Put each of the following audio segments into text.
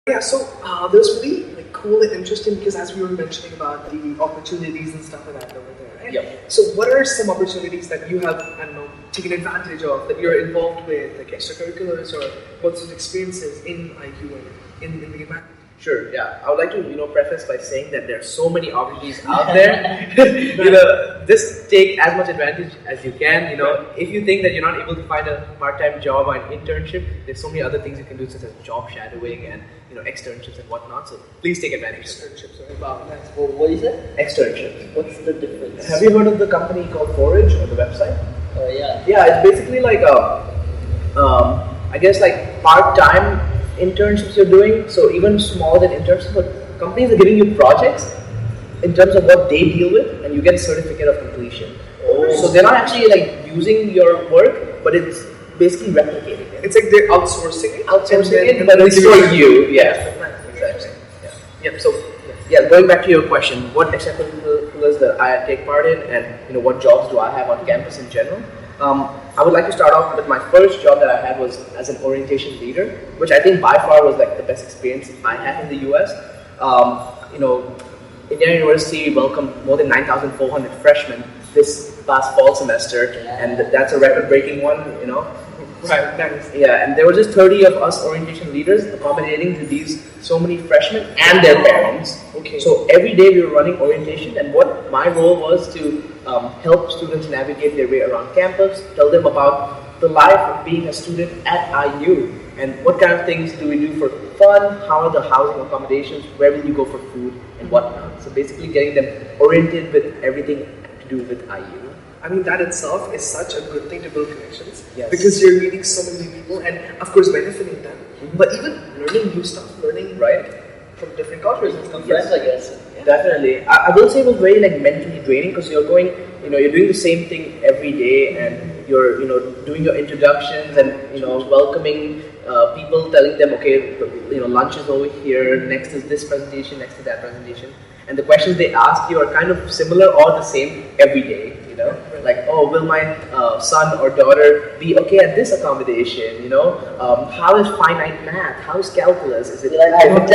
Yeah, so that was really like cool and interesting because as we were mentioning about the opportunities and stuff like that over there, right? Yep. So what are some opportunities that you have, I don't know, taken advantage of, that you're involved with, like extracurriculars, or what's your experiences in IQ and in the environment? Sure, yeah. I would like to, preface by saying that there are so many opportunities out there. Just take as much advantage as you can. If you think that you're not able to find a part-time job or an internship, there's so many other things you can do, such as job shadowing and externships and whatnot. So please take advantage. Externships, right? Wow, nice. Well, what is it? Externships. What's the difference? Have you heard of the company called Forage or the website? Oh yeah. Yeah, it's basically like I guess like part-time internships you're doing. So even smaller than internships, but companies are giving you projects in terms of what they deal with, and you get a certificate of completion. Oh. So they're not actually like using your work, but it's basically replicating it. It's like they're outsourcing it. But it's for you. Yeah, exactly. Yeah. So going back to your question, what extracurriculars that I take part in, and what jobs do I have on campus in general? I would like to start off with my first job that I had was as an orientation leader, which I think by far was like the best experience I had in the US. Indiana University welcomed more than 9,400 freshmen this past fall semester, and that's a record-breaking one, Right, that is. Yeah, and there were just 30 of us orientation leaders accommodating to these so many freshmen and their parents. Okay. So every day we were running orientation, and what my role was to help students navigate their way around campus, tell them about the life of being a student at IU, and what kind of things do we do for fun, how are the housing accommodations, where will you go for food, and whatnot. So basically getting them oriented with everything to do with IU. I mean, that itself is such a good thing to build connections. Yes. Because you're meeting so many people and, of course, benefiting them. But even learning new stuff, learning from different cultures and stuff. Friends, I guess. Yeah. Definitely. I will say it was very mentally draining because you're going, you're doing the same thing every day, and you're, doing your introductions and, welcoming people, telling them, okay, lunch is over here, next is this presentation, next is that presentation. And the questions they ask you are kind of similar or the same every day. Like, oh, will my son or daughter be okay at this accommodation? How is finite math? How is calculus? Is it I don't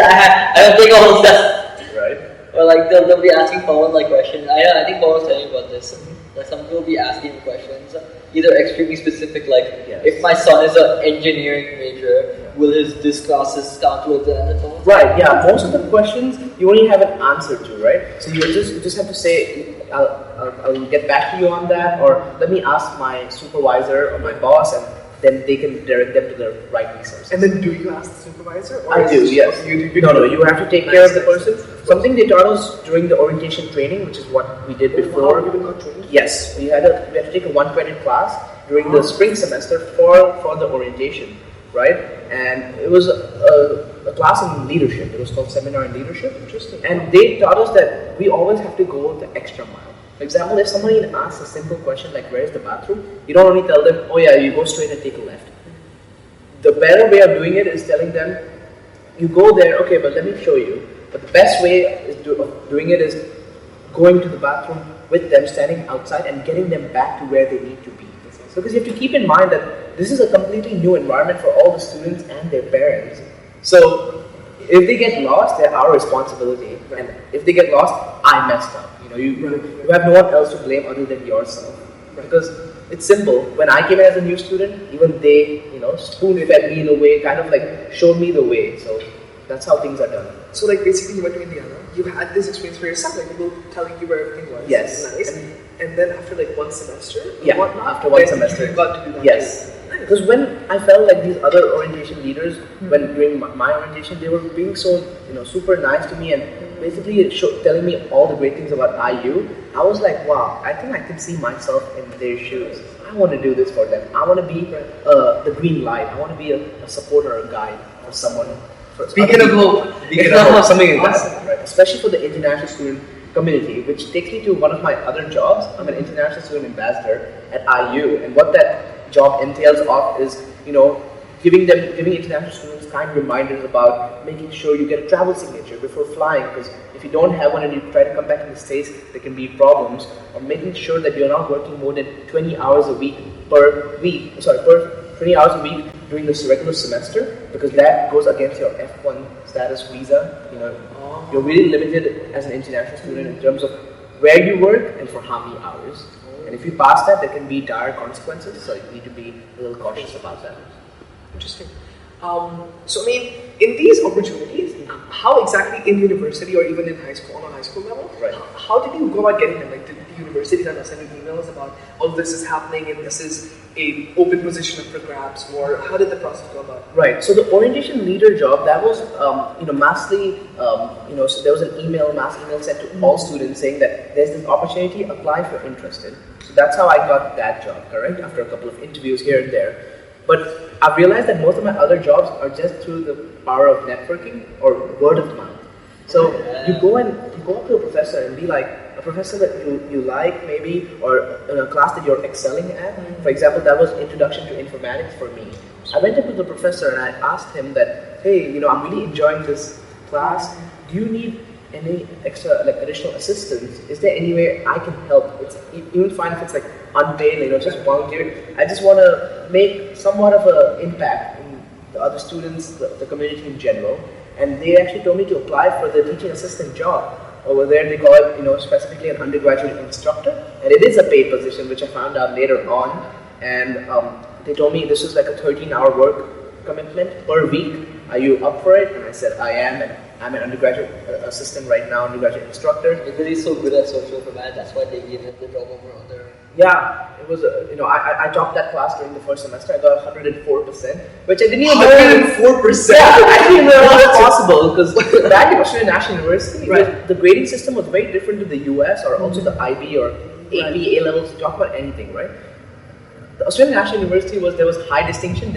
think all of that. Right? Or like they'll be asking Pavan like questions. I think Pavan was telling me about this. Like some people will be asking questions, either extremely specific, like if my son is an engineering major, will this classes start to attend? Right. Yeah. Most of the questions you only have an answer to, right? So you just have to say, I'll get back to you on that, or let me ask my supervisor or my boss, and then they can direct them to the right resources. And then do you ask the supervisor? Or I do, yes. No, you have to take care of the person. Something they taught us during the orientation training, which is what we did before. You got training? Yes, we had to take a 1 credit class during the spring semester for the orientation, right? And it was a class in leadership. It was called Seminar in Leadership. Interesting. And they taught us that we always have to go the extra mile. For example, if somebody asks a simple question like, where is the bathroom? You don't only tell them, oh yeah, you go straight and take a left. The better way of doing it is telling them, you go there, okay, but let me show you. But the best way of doing it is going to the bathroom with them, standing outside and getting them back to where they need to be. So because you have to keep in mind that this is a completely new environment for all the students and their parents. So if they get lost, they're our responsibility. And if they get lost, I messed up. You have no one else to blame other than yourself. Because it's simple. When I came in as a new student, even they, spoon-fed me in a way, kind of like showed me the way. So that's how things are done. So like basically you went to Indiana, you had this experience for yourself, like people telling you where everything was. Yes. Nice. And then after like one semester, after one semester, you got to do that. Yes. Because when I felt like these other orientation leaders, when doing my orientation, they were being so super nice to me and basically telling me all the great things about IU. I was like, wow, I think I can see myself in their shoes. I want to do this for them. I want to be the green light. I want to be a supporter or a guide for someone. Beacon of hope. Something like that, right? Especially for the international student community, which takes me to one of my other jobs. I'm an international student ambassador at IU, and what that job entails of is, giving international students kind reminders about making sure you get a travel signature before flying, because if you don't have one and you try to come back to the States, there can be problems. Or making sure that you're not working more than 20 hours a week per 20 hours a week during this regular semester, because that goes against your F1 status. status visa. You're really limited as an international student in terms of where you work and for how many hours. And if you pass that, there can be dire consequences. So you need to be a little cautious about that. Interesting. So I mean, in these opportunities, how exactly in university or even in high school, on a high school level, right, how did you go about getting them? Like, did the university then send you emails about, oh, this is happening and this is a open position for grabs, or how did the process go about? Right. So the orientation leader job, that was, massively, so there was an mass email sent to all students saying that there's this opportunity, apply if you're interested. So that's how I got that job, correct? After a couple of interviews here and there. But I've realized that most of my other jobs are just through the power of networking or word of mouth. So you go up to a professor and be like, a professor that you like maybe, or in a class that you're excelling at. For example, that was Introduction to Informatics for me. I went up to the professor and I asked him that, hey, I'm really enjoying this class. Do you need any extra, additional assistance? Is there any way I can help? It's even fine if it's unpaid, just volunteer. I just want to make somewhat of an impact in the other students, the community in general. And they actually told me to apply for the teaching assistant job. Over there, they call it, specifically an undergraduate instructor, and it is a paid position, which I found out later on. And they told me this was like a 13-hour work commitment per week. Are you up for it? And I said I am, and I'm an undergraduate assistant right now, undergraduate instructor. Because he's so good at social informatics, that's why they gave him the job over other. Yeah, it was. I topped that class during the first semester. I got 104%, which I didn't even know. 104%. Yeah, I didn't even know it was possible because back in Australian National University, the grading system was very different to the US or also the IB or AP A levels. To talk about anything, right? The Australian National University there was high distinction,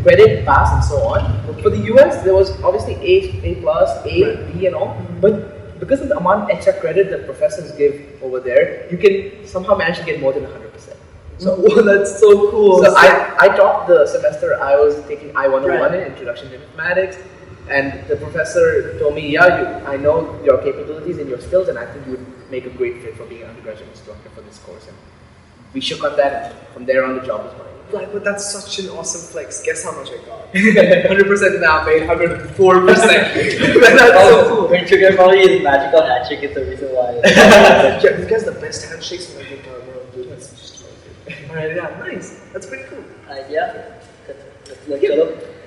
credit, pass, and so on. For the US, there was obviously A plus, A, B, and all, but because of the amount of extra credit that professors give over there, you can somehow manage to get more than 100%. So that's so cool. So I topped the semester. I was taking I-101 in Introduction to Informatics, and the professor told me, I know your capabilities and your skills, and I think you would make a great fit for being an undergraduate instructor for this course. And we shook on that, and from there on the job was mine. But that's such an awesome flex. Guess how much I got? 100% now, made 104%. That's so cool. When you get probably his magical handshake is the reason why. Yeah, this guy's the best handshakes in the entire world, dude. That's just amazing. Alright, yeah, nice. That's pretty cool.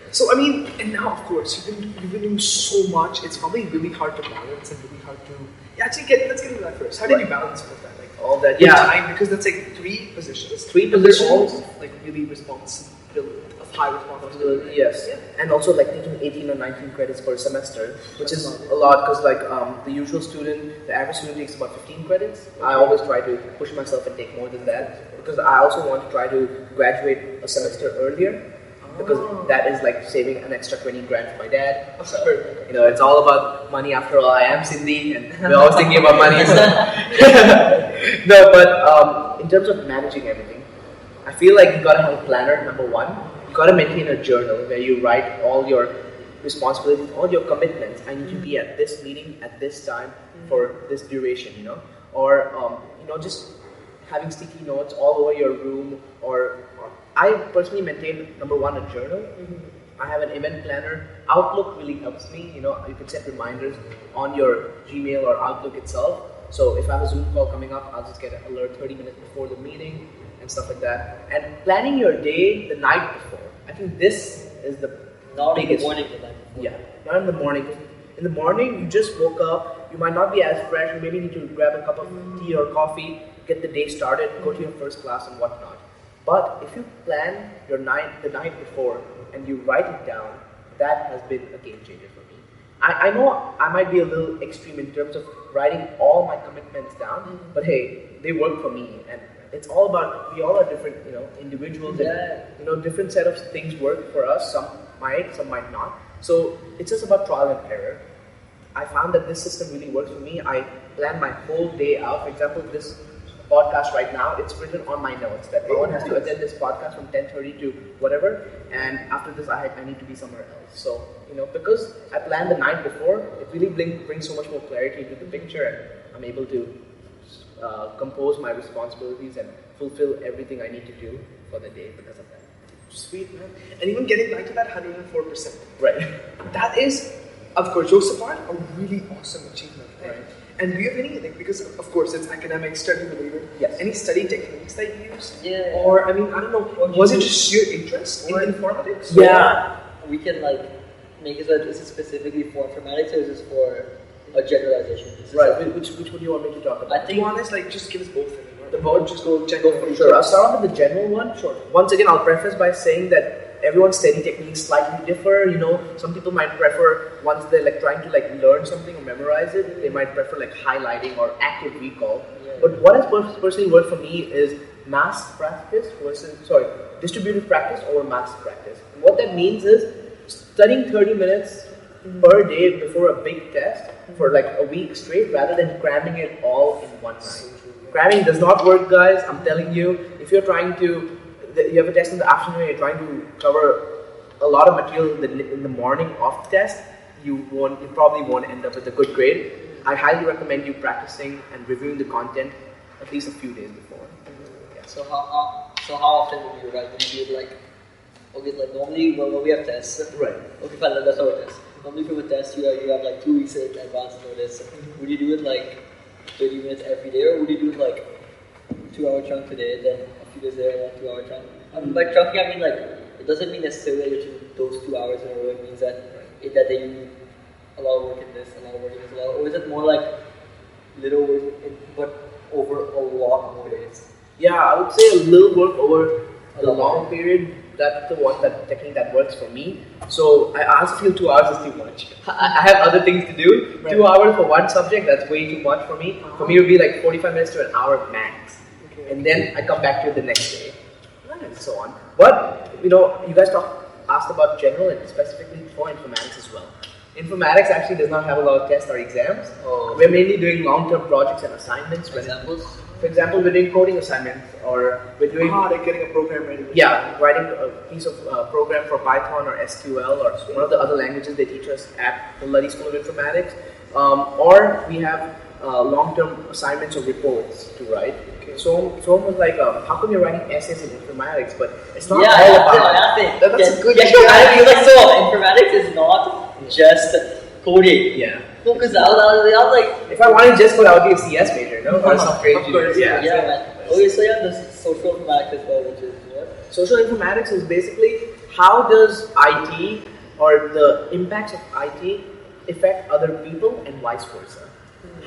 So I mean, and now of course you've been doing so much. It's probably really hard to balance and really hard to. Yeah, let's get into that first. How did you balance all of that? All that, time, because that's 3 positions. They're all really of high responsibility. Yes, and also taking 18 or 19 credits per semester, which is a lot because the usual student, the average student takes about 15 credits. I always try to push myself and take more than that because I also want to try to graduate a semester earlier. Because that is saving an extra 20 grand for my dad. So, it's all about money after all. I am Sindhi and we're always thinking about money. So. No, but in terms of managing everything, I feel like you gotta have a planner, number one. You gotta maintain a journal where you write all your responsibilities, all your commitments. I need to be at this meeting at this time for this duration, or just having sticky notes all over your room, or I personally maintain, number one, a journal. I have an event planner. Outlook really helps me. You can set reminders on your Gmail or Outlook itself. So if I have a Zoom call coming up, I'll just get an alert 30 minutes before the meeting and stuff like that. And planning your day the night before. I think this is the not biggest. In the morning, the night before. Yeah, not in the morning. In the morning, you just woke up. You might not be as fresh. You maybe need to grab a cup of tea or coffee, get the day started, go to your first class and whatnot. But if you plan the night before and you write it down, that has been a game changer for me. I know I might be a little extreme in terms of writing all my commitments down, but hey, they work for me, and it's all about, we all are different, individuals, and different set of things work for us. Some might not. So it's just about trial and error. I found that this system really works for me. I plan my whole day out. For example, this podcast right now, it's written on my notes that Pavan has to attend this podcast from 10:30 to whatever, and after this I need to be somewhere else. So, because I planned the night before, it really brings so much more clarity into the picture, and I'm able to compose my responsibilities and fulfill everything I need to do for the day because of that. Sweet, man. And even getting back to that 104%. Right. That is of course, jokes apart, a really awesome achievement. Right. And do you have any, like, because of course it's academic study related, yes. Any study techniques that you use? Yeah. Or, I mean, I don't know, was it just sheer interest in informatics? Yeah. We can, like, make it so that this is specifically for informatics, or is this for a generalization? Right, which would you want me to talk about? I think, to be honest, like, just give us both. The board, just go general. Sure, I'll start off with the general one. Sure. Once again, I'll preface by saying that everyone's study techniques slightly differ. You know, some people might prefer, once they're like trying to like learn something or memorize it, they might prefer like highlighting or active recall. Yeah. But what has personally worked for me is mass practice versus, distributed practice over mass practice. And what that means is studying 30 minutes per day before a big test for like a week straight, rather than cramming it all in one night. Cramming does not work, guys. I'm telling you. If you're trying to, you have a test in the afternoon, and you're trying to cover a lot of material in the morning of the test, you probably won't end up with a good grade. I highly recommend you practicing and reviewing the content at least a few days before. Yeah. So how often would you write? Would you do it like normally when we have tests? Right. Okay, fine. That's our test. Normally for a test, you have like 2 weeks in advance notice. Would you do it like 30 minutes every day, or would you do it like 2-hour chunk today, then a few days later, 1 2-hour chunk? By chunking, I mean like, it doesn't mean necessarily that you do those 2 hours in a row. It means that that day you need a lot of work in this, a lot of work in this, or is it more like little work but over a lot more days? Yeah, I would say a little work over a long period. That's the technique that works for me. So I honestly feel 2 hours is too much. I have other things to do. Right. 2 hours for one subject, that's way too much for me. For me, it would be like 45 minutes to an hour max. Okay. And then I come back to it the next day. And so on. But, you guys asked about general and specifically for informatics as well. Informatics actually does not have a lot of tests or exams. Oh. We're mainly doing long-term projects and assignments. Examples? For example, we're doing coding assignments, or we're doing getting a program ready. Yeah, writing a piece of program for Python or SQL or one of the other languages they teach us at the Luddy School of Informatics. Or we have long-term assignments or reports to write. Okay. So someone was like, how come you're writing essays in informatics? But it's not all about that. That's a good so informatics is not just coding. Yeah. No, because I was like, if I wanted just code, I would be a CS major, no? Or software engineer. Yeah, man. Okay, so there's social informatics as well, which is what? Social informatics is basically how does IT or the impacts of IT affect other people and vice versa.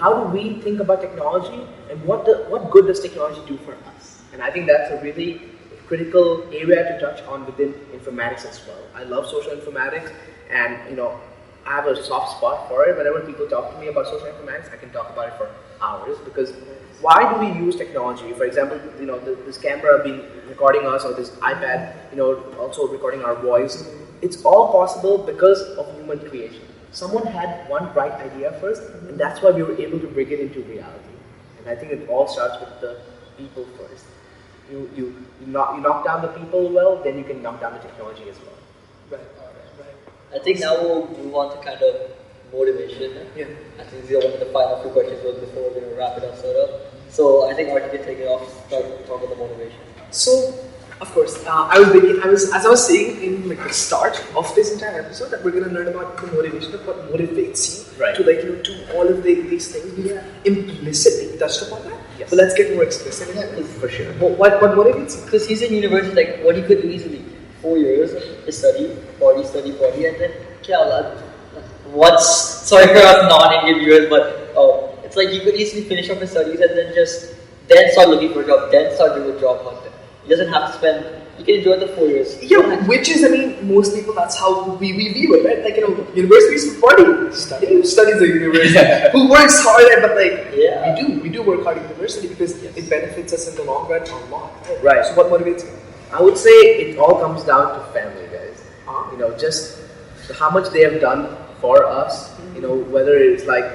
How do we think about technology, and what good does technology do for us? And I think that's a really critical area to touch on within informatics as well. I love social informatics, and I have a soft spot for it. Whenever people talk to me about social informatics, I can talk about it for hours, because why do we use technology? For example, this camera being recording us, or this iPad, also recording our voice. It's all possible because of human creation. Someone had one bright idea first, and that's why we were able to bring it into reality. And I think it all starts with the people first. You knock down the people well, then you can knock down the technology as well. Right. I think now we'll move on to kind of motivation. Yeah. I think these are one of the final few questions before we're going to wrap it up, sort of. So I think Artie can take it off, start talking about the motivation. So, of course, as I was saying in like the start of this entire episode, that we're going to learn about the motivation of what motivates you to do all of these things. We implicitly touched upon that. Yes. But let's get more explicit. For sure. What motivates you? Because he's in university, like what he could do easily. 4 years to study, and then sorry for us non-Indian viewers, but it's like he could easily finish up his studies and then start looking for a job, then start doing a job hunt. He doesn't have to spend, he can enjoy the 4 years. Yeah, which is, most people, that's how we view it, right? Like, universities for party. Studies at university. Who works harder, but we do work hard at university because it benefits us in the long run a lot. Right. So what motivates you? I would say it all comes down to family, guys. Just how much they have done for us. Whether it's like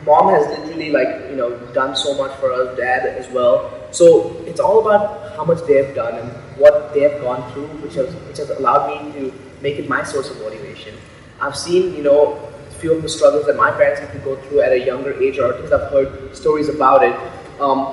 mom has literally done so much for us, dad as well. So it's all about how much they have done and what they have gone through, which has allowed me to make it my source of motivation. I've seen a few of the struggles that my parents had to go through at a younger age, or at least I've heard stories about it.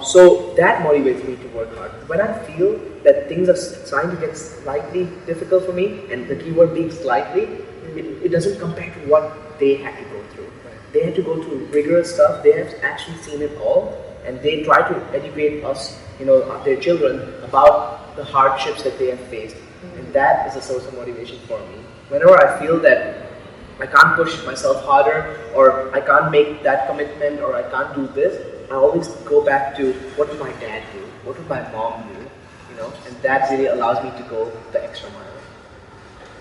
So that motivates me to work hard. When I feel that things are starting to get slightly difficult for me, and the keyword being slightly, it doesn't compare to what they had to go through. They had to go through rigorous stuff. They have actually seen it all, and they try to educate us, their children, about the hardships that they have faced. And that is a source of motivation for me. Whenever I feel that I can't push myself harder, or I can't make that commitment, or I can't do this, I always go back to what did my dad do? What did my mom do? And that really allows me to go the extra mile.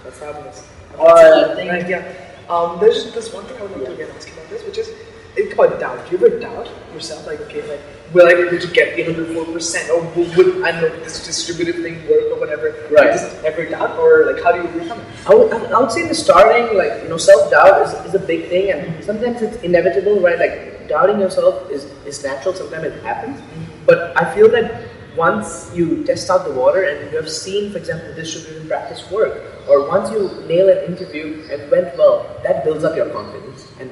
That's fabulous. Alright, I think there's just this one thing I would like to again ask you about this, which is think about doubt. Do you ever doubt yourself? Like, okay, will I be able to get the 104%, or would I know this distributive thing work or whatever? Right. Just ever doubt, or like how do you overcome it? I would say in the starting, self-doubt is a big thing, and sometimes it's inevitable, right? Like doubting yourself is natural. Sometimes it happens, but I feel that once you test out the water and you have seen, for example, distributed practice work, or once you nail an interview and went well, that builds up your confidence. And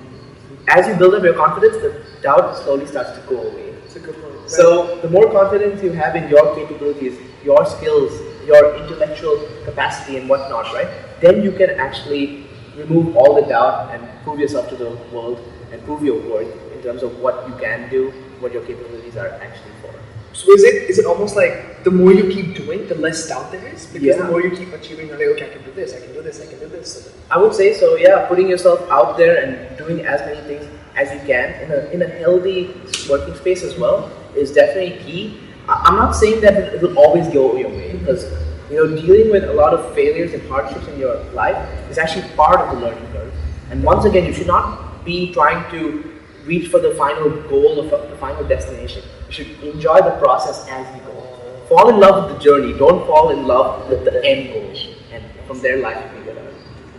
as you build up your confidence, the doubt slowly starts to go away. That's a good point. Right. So the more confidence you have in your capabilities, your skills, your intellectual capacity and whatnot, right? Then you can actually remove all the doubt and prove yourself to the world and prove your worth in terms of what you can do, what your capabilities are actually for. So is it almost like the more you keep doing, the less doubt there is? Because the more you keep achieving, you're like, okay, I can do this, I can do this, I can do this. So I would say so, yeah. Putting yourself out there and doing as many things as you can in a healthy working space as well is definitely key. I'm not saying that it will always go your way, because dealing with a lot of failures and hardships in your life is actually part of the learning curve. And once again, you should not be trying to reach for the final goal or the final destination. You should enjoy the process as you go. Fall in love with the journey. Don't fall in love with the end goal. And from there, life will be better.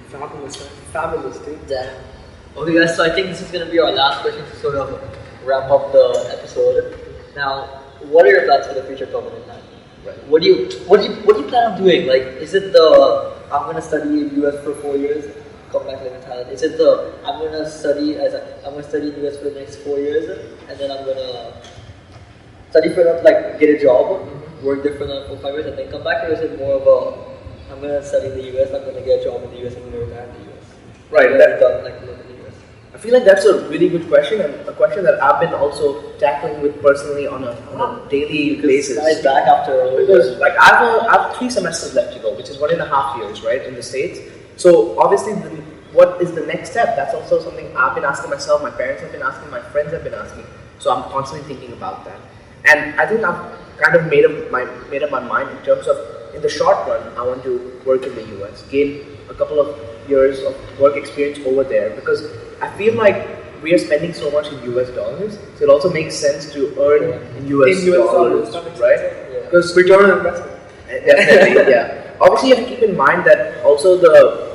Fabulous, man. Fabulous, dude. Yeah. Okay, guys. So I think this is going to be our last question to sort of wrap up the episode. Now, what are your plans for the future, Pavan Idnani? Right. What do you plan on doing? Like, is it I'm going to study in US for 4 years, come back live in Thailand? Is it I'm going to study in US for the next 4 years, and then I'm going to study for enough, like get a job, work there for another 4-5 years, and then come back? Or is it more of I'm going to study in the US, I'm going to get a job in the US, I'm going to retire in the US? Right. Live in the US. I feel like that's a really good question, and a question that I've been also tackling with personally on a daily basis. Guys, back after because I have 3 semesters left to go, which is 1.5 years, right, in the States. So obviously, what is the next step? That's also something I've been asking myself. My parents have been asking. My friends have been asking. So I'm constantly thinking about that. And I think I've kind of made up my mind in terms of, in the short run, I want to work in the US, gain a couple of years of work experience over there, because I feel like we are spending so much in US dollars, so it also makes sense to earn in US dollars, right? Because return on investment. Definitely, yeah. Obviously, you have to keep in mind that also the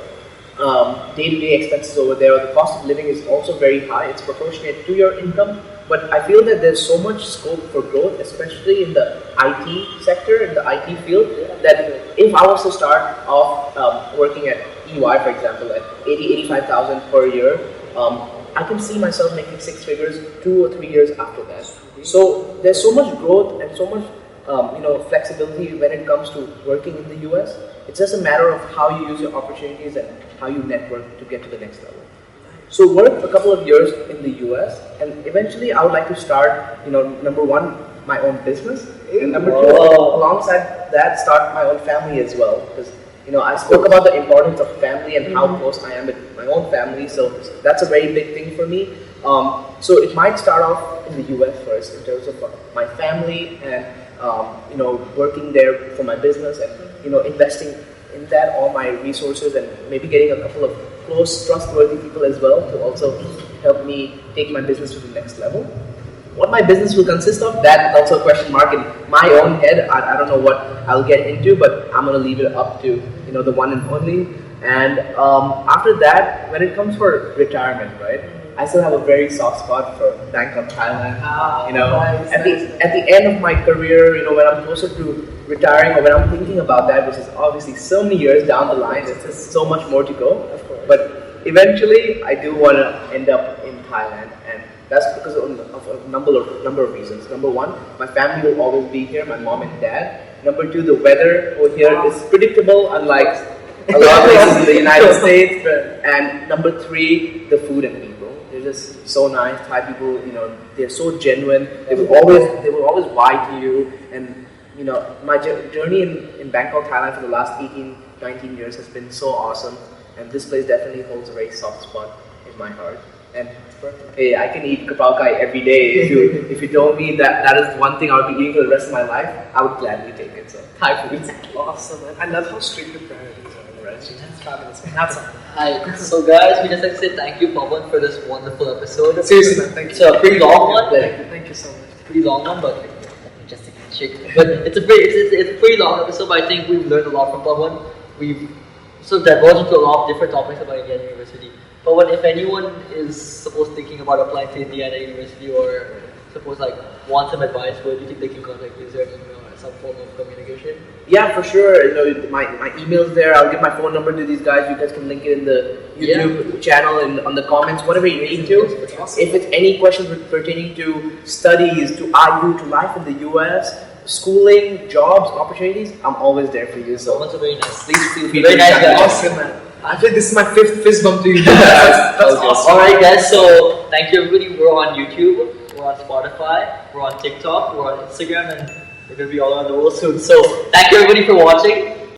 day-to-day expenses over there, or the cost of living is also very high. It's proportionate to your income. But I feel that there's so much scope for growth, especially in the IT sector, in the IT field, that if I was to start off working at EY, for example, at 85,000 per year, I can see myself making 6 figures 2 or 3 years after that. So there's so much growth and so much flexibility when it comes to working in the US. It's just a matter of how you use your opportunities and how you network to get to the next level. So work a couple of years in the US, and eventually I would like to start, number 1, my own business, and number 2, alongside that, start my own family as well. Because I spoke about the importance of family and how close I am with my own family, so that's a very big thing for me. So it might start off in the US first in terms of my family and working there for my business and investing in that all my resources, and maybe getting a couple of close, trustworthy people as well to also help me take my business to the next level. What my business will consist of, that is also a question mark in my own head. I don't know what I'll get into, but I'm going to leave it up to the one and only. And after that, when it comes for retirement, right, I still have a very soft spot for Bangkok, Thailand. At the end of my career, when I'm closer to retiring, or when I'm thinking about that, which is obviously so many years down the line, there's just so much more to go. But eventually, I do want to end up in Thailand, and that's because of a number of reasons. Number 1, my family will always be here, my mom and dad. Number 2, the weather over here is predictable, unlike a lot of places in the United States. And number 3, the food and people. They're just so nice. Thai people, they're so genuine. They will always lie to you. And my journey in Bangkok, Thailand for the last 18, 19 years has been so awesome. And this place definitely holds a very soft spot in my heart. And hey, I can eat kapao kai every day. If you told me that is one thing I would be eating for the rest of my life, I would gladly take it. So Thai food is awesome, man. I love how strict your priorities are. That's fabulous, man. That's all. Hi. So guys, we just like to say thank you, Pavan, for this wonderful episode. Seriously, man. Thank you. It's a pretty long one. Thank you so much. Pretty long one, but just a chick. But it's a pretty long episode. But I think we've learned a lot from Pavan. We've sort of diverged into a lot of different topics about Indiana University. But if anyone is suppose thinking about applying to Indiana University or suppose like want some advice, where do you think they can contact you? Is there an email or some form of communication? Yeah, for sure. My email's there. I'll give my phone number to these guys. You guys can link it in the YouTube channel and on the comments, whatever you need to. Awesome. If it's any questions pertaining to studies, to IU, to life in the US, schooling, jobs, opportunities, I'm always there for you. So that's very nice. Please feel free very to nice guy. Awesome, man. I feel this is my 5th fist bump to you. That's awesome. Alright guys, so thank you everybody. We're on YouTube, we're on Spotify, we're on TikTok, we're on Instagram, and we're going to be all around the world soon. So thank you everybody for watching.